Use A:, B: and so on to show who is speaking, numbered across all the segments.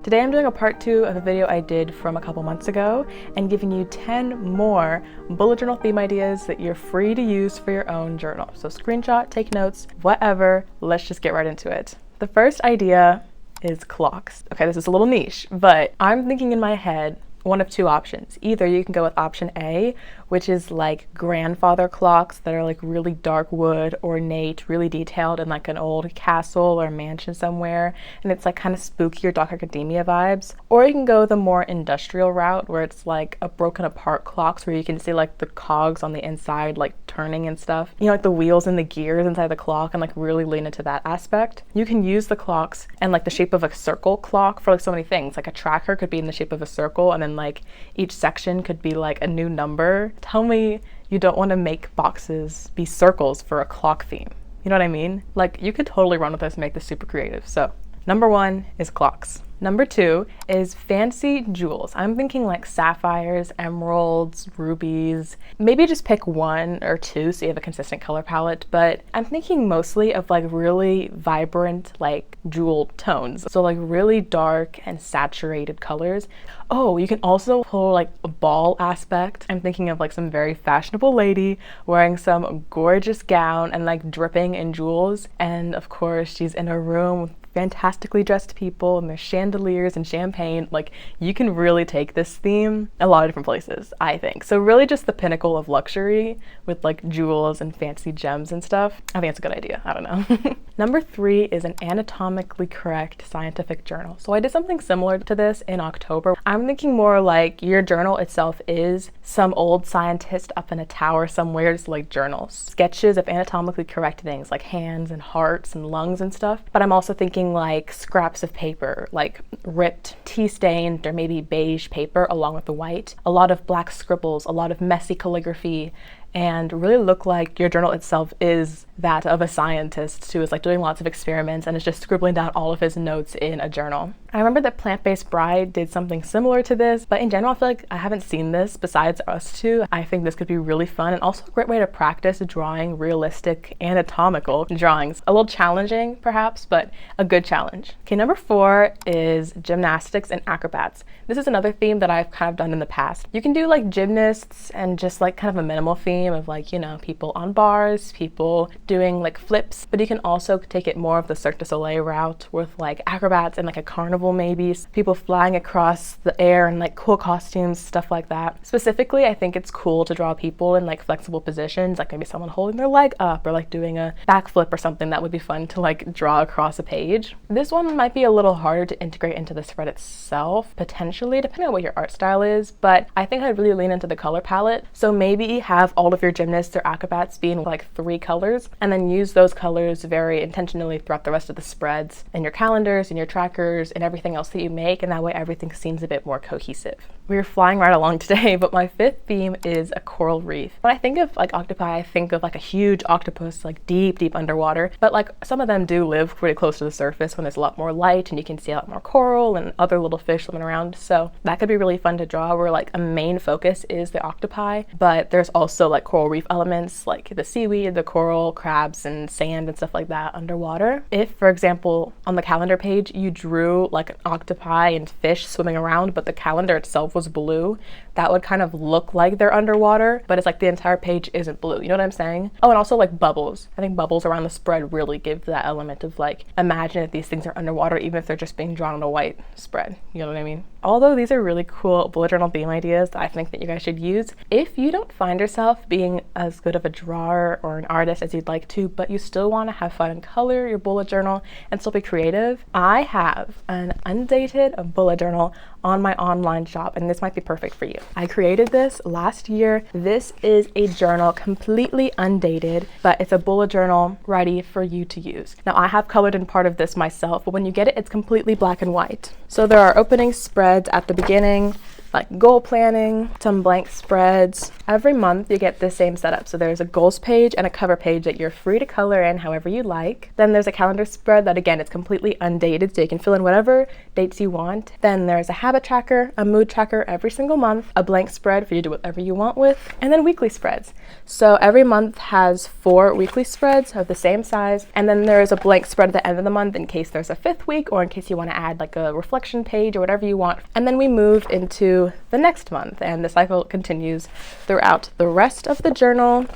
A: Today I'm doing a part 2 of a video I did from a couple months ago and giving you 10 more bullet journal theme ideas that you're free to use for your own journal. So screenshot, take notes, whatever, let's just get right into it. The first idea is clocks. Okay, this is a little niche, but I'm thinking in my head one of two options. Either you can go with option A, which is like grandfather clocks that are like really dark wood, ornate, really detailed in like an old castle or mansion somewhere, and it's like kind of spooky or dark academia vibes. Or you can go the more industrial route where it's like a broken apart clocks where you can see like the cogs on the inside like turning and stuff. You know, like the wheels and the gears inside the clock, and like really lean into that aspect. You can use the clocks and like the shape of a circle clock for like so many things. Like a tracker could be in the shape of a circle, and then like each section could be like a new number. Tell me you don't want to make boxes be circles for a clock theme. You know what I mean? Like you could totally run with this and make this super creative. So number 1 is clocks. Number 2 is fancy jewels. I'm thinking like sapphires, emeralds, rubies. Maybe just pick 1 or 2 so you have a consistent color palette, but I'm thinking mostly of like really vibrant like jewel tones. So like really dark and saturated colors. Oh, you can also pull like a ball aspect. I'm thinking of like some very fashionable lady wearing some gorgeous gown and like dripping in jewels. And of course she's in a room with fantastically dressed people and there's chandeliers and champagne. Like you can really take this theme a lot of different places, I think. So really just the pinnacle of luxury with like jewels and fancy gems and stuff. I think it's a good idea. I don't know. Number 3 is an anatomically correct scientific journal. So I did something similar to this in October. I'm thinking more like your journal itself is some old scientist up in a tower somewhere, just like journals. Sketches of anatomically correct things like hands and hearts and lungs and stuff. But I'm also thinking like scraps of paper, like ripped, tea-stained, or maybe beige paper along with the white. A lot of black scribbles, a lot of messy calligraphy, and really look like your journal itself is that of a scientist who is like doing lots of experiments and is just scribbling down all of his notes in a journal. I remember that Plant-Based Bride did something similar to this, but in general I feel like I haven't seen this besides us two. I think this could be really fun and also a great way to practice drawing realistic anatomical drawings. A little challenging perhaps, but a good challenge. Okay, number 4 is gymnastics and acrobats. This is another theme that I've kind of done in the past. You can do like gymnasts and just like kind of a minimal theme of like, you know, people on bars, people doing like flips, but you can also take it more of the Cirque du Soleil route with like acrobats and like a carnival maybe, people flying across the air and like cool costumes, stuff like that. Specifically, I think it's cool to draw people in like flexible positions, like maybe someone holding their leg up or like doing a backflip or something. That would be fun to like draw across a page. This one might be a little harder to integrate into the spread itself, potentially, depending on what your art style is, but I think I'd really lean into the color palette. So maybe have all of your gymnasts or acrobats be in like 3 colors, and then use those colors very intentionally throughout the rest of the spreads in your calendars and your trackers and everything else that you make, and that way everything seems a bit more cohesive. We're flying right along today, but my 5th theme is a coral reef. When I think of like octopi, I think of like a huge octopus like deep underwater, but like some of them do live pretty close to the surface when there's a lot more light and you can see a lot more coral and other little fish swimming around. So that could be really fun to draw, where like a main focus is the octopi, but there's also like coral reef elements like the seaweed, the coral, crabs, and sand and stuff like that underwater. If, for example, on the calendar page you drew like an octopi and fish swimming around, but the calendar itself was blue, that would kind of look like they're underwater, but it's like the entire page isn't blue. You know what I'm saying? Oh, and also like bubbles. I think bubbles around the spread really give that element of like, imagine that these things are underwater even if they're just being drawn on a white spread. You know what I mean? Although these are really cool bullet journal theme ideas that I think that you guys should use, if you don't find yourself being as good of a drawer or an artist as you'd like to, but you still want to have fun and color your bullet journal and still be creative, I have an undated bullet journal on my online shop, and this might be perfect for you. I created this last year. This is a journal completely undated, but it's a bullet journal ready for you to use. Now I have colored in part of this myself, but when you get it, it's completely black and white. So there are opening spreads at the beginning, like goal planning, some blank spreads, Every month you get the same setup. So there's a goals page and a cover page that you're free to color in however you like. Then there's a calendar spread that, again, it's completely undated, so you can fill in whatever dates you want. Then there's a habit tracker, a mood tracker every single month, a blank spread for you to do whatever you want with, and then weekly spreads. So every month has 4 weekly spreads of the same size, and then there's a blank spread at the end of the month in case there's a 5th week or in case you want to add like a reflection page or whatever you want. And then we move into the next month, and the cycle continues throughout the rest of the journal.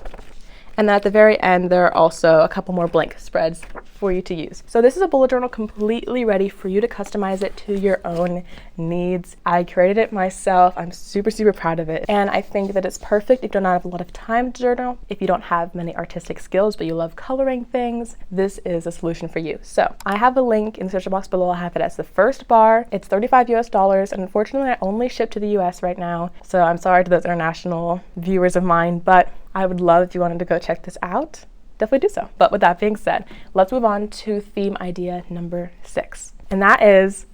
A: And then at the very end, there are also a couple more blank spreads for you to use. So this is a bullet journal completely ready for you to customize it to your own needs. I created it myself. I'm super, super proud of it. And I think that it's perfect if you don't have a lot of time to journal, if you don't have many artistic skills, but you love coloring things, this is a solution for you. So I have a link in the description box below. I'll have it as the first bar. It's $35 US, and unfortunately I only ship to the US right now. So I'm sorry to those international viewers of mine, but I would love if you wanted to go check this out. Definitely do so. But with that being said, let's move on to theme idea number 6. And that is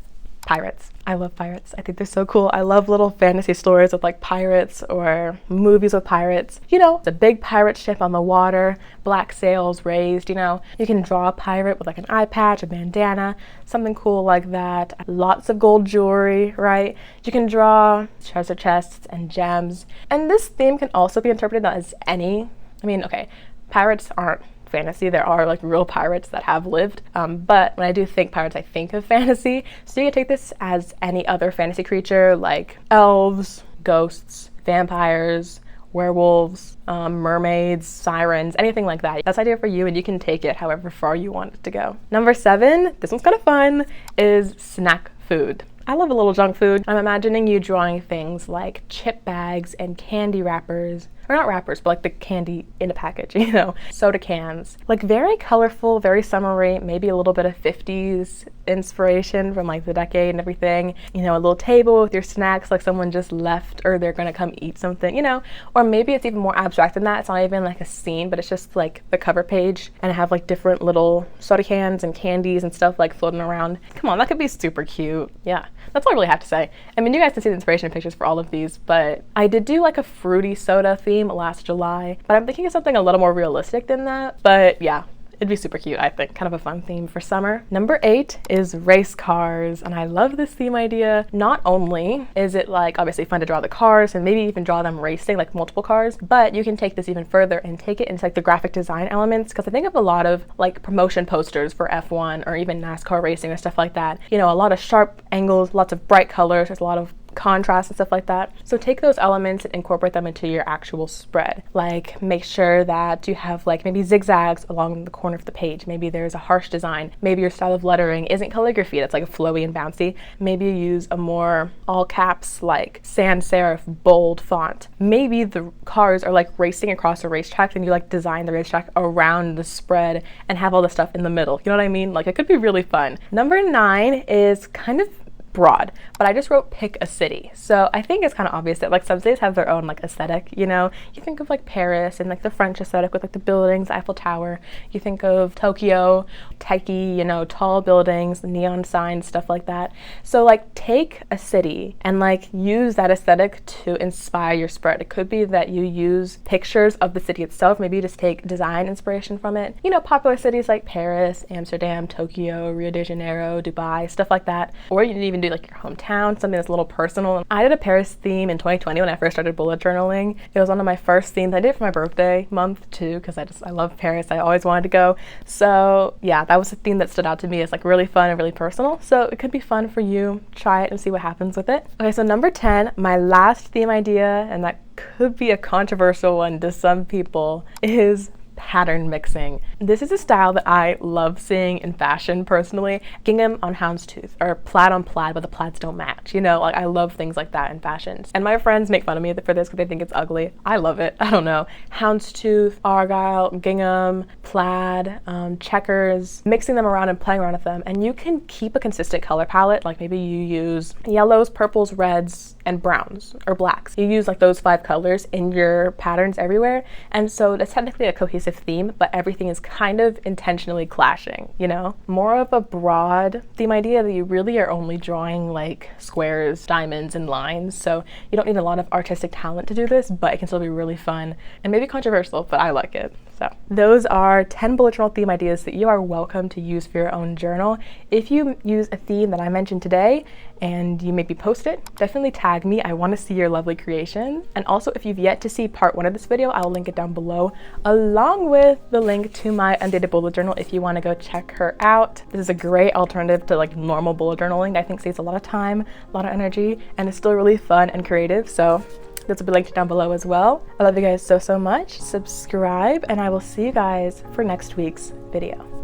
A: pirates. I love pirates. I think they're so cool. I love little fantasy stories with like pirates or movies with pirates. You know, it's a big pirate ship on the water, black sails raised, you know. You can draw a pirate with like an eye patch, a bandana, something cool like that. Lots of gold jewelry, right? You can draw treasure chests and gems. And this theme can also be interpreted as okay, pirates aren't fantasy. There are like real pirates that have lived, but when I do think pirates, I think of fantasy. So you can take this as any other fantasy creature like elves, ghosts, vampires, werewolves, mermaids, sirens, anything like that. That's idea for you, and you can take it however far you want it to go. Number 7, this one's kind of fun, is snack food. I love a little junk food. I'm imagining you drawing things like chip bags and candy wrappers, or not wrappers, but like the candy in a package, you know, soda cans. Like very colorful, very summery, maybe a little bit of 50s inspiration from like the decade and everything. You know, a little table with your snacks, like someone just left or they're gonna come eat something, you know. Or maybe it's even more abstract than that. It's not even like a scene, but it's just like the cover page and I have like different little soda cans and candies and stuff like floating around. Come on, that could be super cute. Yeah, that's all I really have to say. I mean, you guys can see the inspiration pictures for all of these, but I did do like a fruity soda theme last July, but I'm thinking of something a little more realistic than that. But yeah, it'd be super cute, I think. Kind of a fun theme for summer. Number 8 is race cars, and I love this theme idea. Not only is it like obviously fun to draw the cars and maybe even draw them racing, like multiple cars, but you can take this even further and take it into like the graphic design elements, because I think of a lot of like promotion posters for F1 or even NASCAR racing or stuff like that. You know, a lot of sharp angles, lots of bright colors, there's a lot of contrast and stuff like that. So take those elements and incorporate them into your actual spread. Like make sure that you have like maybe zigzags along the corner of the page. Maybe there's a harsh design. Maybe your style of lettering isn't calligraphy, that's like a flowy and bouncy. Maybe you use a more all caps like sans serif bold font. Maybe the cars are like racing across a racetrack and you like design the racetrack around the spread and have all the stuff in the middle. You know what I mean? Like it could be really fun. Number 9 is kind of broad, but I just wrote pick a city. So I think it's kind of obvious that like some cities have their own like aesthetic, you know. You think of like Paris and like the French aesthetic with like the buildings, Eiffel Tower. You think of Tokyo, techy, you know, tall buildings, neon signs, stuff like that. So like take a city and like use that aesthetic to inspire your spread. It could be that you use pictures of the city itself. Maybe you just take design inspiration from it. You know, popular cities like Paris, Amsterdam, Tokyo, Rio de Janeiro, Dubai, stuff like that. Or you can even do like your hometown, something that's a little personal. I did a Paris theme in 2020 when I first started bullet journaling. It was one of my first themes. I did it for my birthday month too, because I love Paris. I always wanted to go. So yeah, that was a theme that stood out to me as like really fun and really personal. So it could be fun for you. Try it and see what happens with it. Okay, so number 10, my last theme idea, and that could be a controversial one to some people, is pattern mixing. This is a style that I love seeing in fashion personally. Gingham on houndstooth or plaid on plaid, but the plaids don't match. You know, like I love things like that in fashions. And my friends make fun of me for this because they think it's ugly. I love it. I don't know. Houndstooth, argyle, gingham, plaid, checkers, mixing them around and playing around with them. And you can keep a consistent color palette, like maybe you use yellows, purples, reds, and browns or blacks. You use like those 5 colors in your patterns everywhere. And so that's technically a cohesive theme, but everything is kind of intentionally clashing, you know? More of a broad theme idea that you really are only drawing like squares, diamonds, and lines. So you don't need a lot of artistic talent to do this, but it can still be really fun and maybe controversial, but I like it. So those are 10 bullet journal theme ideas that you are welcome to use for your own journal. If you use a theme that I mentioned today and you maybe post it, definitely tag me. I want to see your lovely creation. And also, if you've yet to see part 1 of this video, I'll link it down below, along with the link to my undated bullet journal if you want to go check her out. This is a great alternative to like normal bullet journaling. I think saves a lot of time, a lot of energy, and it's still really fun and creative. So this will be linked down below as well. I love you guys so much. Subscribe, and I will see you guys for next week's video.